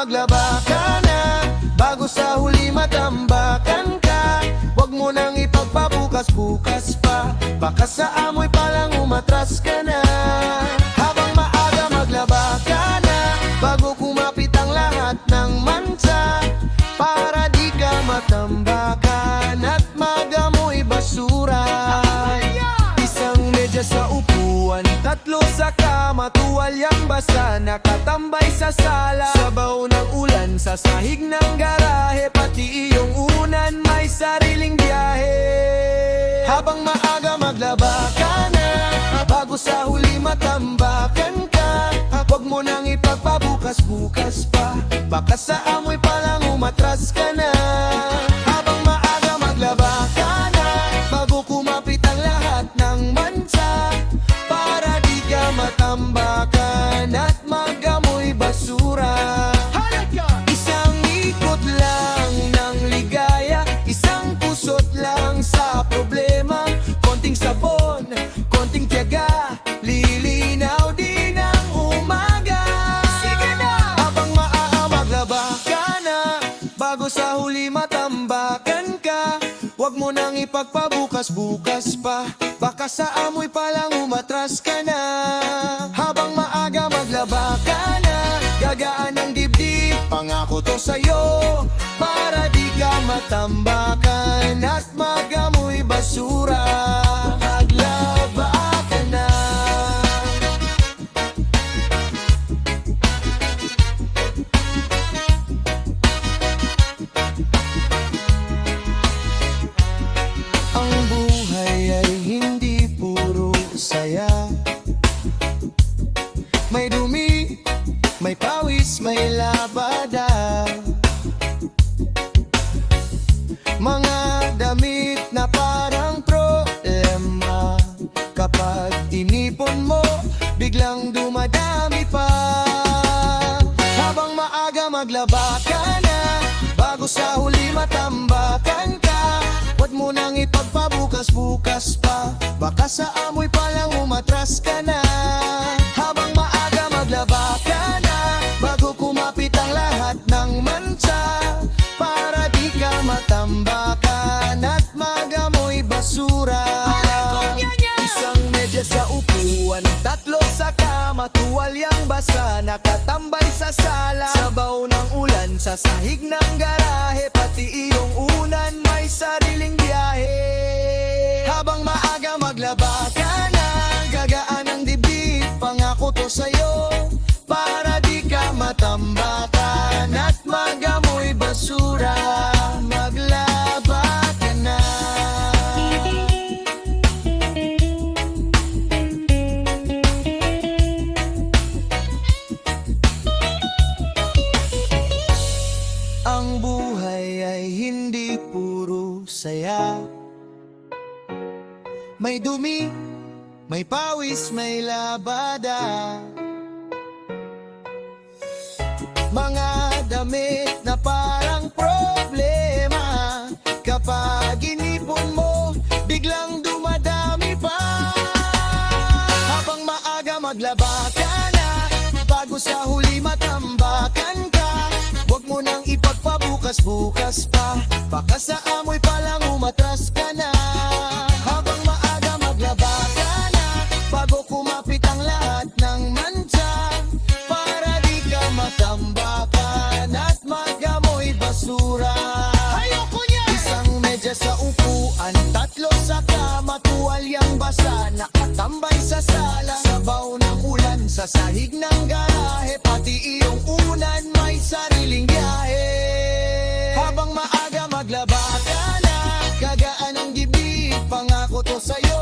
maglaba ka na, bago sa huli matambakan ka. Huwag mo nang ipagpabukas-bukas pa, baka sa amoy palang umatras ka na. Habang maaga maglaba ka na, bago kumapit ang lahat ng mansa, para di ka matambakan at magamoy basura. Isang medyas sa upuan, tatlo sa kama, tuwalyang basa, nakatambay sa sala. Sabaw ng ulan sa sahig ng garahe, pati iyong unan may sariling biyahe. Habang maaga maglaba ka na, bago sa huli matambakan ka. Huwag mo nang ipagpabukas-bukas pa, baka sa amoy palang umatras ka na. Habang maaga maglaba ka na, bago kumapit ang lahat ng mansa, para di ka matambakan at magamoy basura. Isang ikot lang ng ligaya, isang pusot lang sa problema. Konting sabon, konting tiyaga, lilinaw din ang umaga. Sige na! Habang maglaba ka na, bago sa huli matambakan ka. Huwag mo nang ipagpabukas-bukas pa, baka sa amoy palang umatras ka na. Habang maaga maglaba ka na, gagaan ng dibdib, pangako to sa'yo, para di ka matambakan at magamoy basura. Maglaba ka na. Ang buhay ay hindi puro saya, may dumi, may pawis, may labada. Mga damit na parang problema, kapag inipon mo, biglang dumadami pa. Habang maaga maglaba ka na, bago sa huli matambakan ka. Huwag mo nang ipagpabukas-bukas pa, baka sa amoy palang umatras ka na. Habang maaga maglaba ka na, bago kumapit ang lahat ng mansa, para di ka matambakan at magamoy basura. Isang medyas sa upuan, tatlo sa kama, tuwalyang basa, nakatambay sa sala. Sabaw ng ulan sa sahig ng garahe, pati iyong unan may sariling biyahe. Habang maaga maglaba ka na, gagaan ng dibdib, pangako to sa'yo, para di ka matambakan at magamoy basura. Maglaba ka na. Ang buhay ay hindi puro saya, may dumi, may pawis, may labada. Mga damit na parang problema, kapag inipon mo, biglang dumadami pa. Habang maaga maglaba ka na, bago sa huli matambakan ka. Huwag mo nang ipagpabukas-bukas pa, baka sa amoy palang umatras ka na. Habang maaga maglaba ka na, bago kumapit ang lahat ng mansa, para di ka matambakan at magamoy basura. Isang medyas sa upuan, tatlo sa kama, tuwalyang basa, nakatambay sa sala. Sabaw ng ulan sa sahig ng garahe, pati iyong unan may sariling biyahe. Habang maaga maglaba ka na, gagaan ng dibdib, pangako to sa'yo,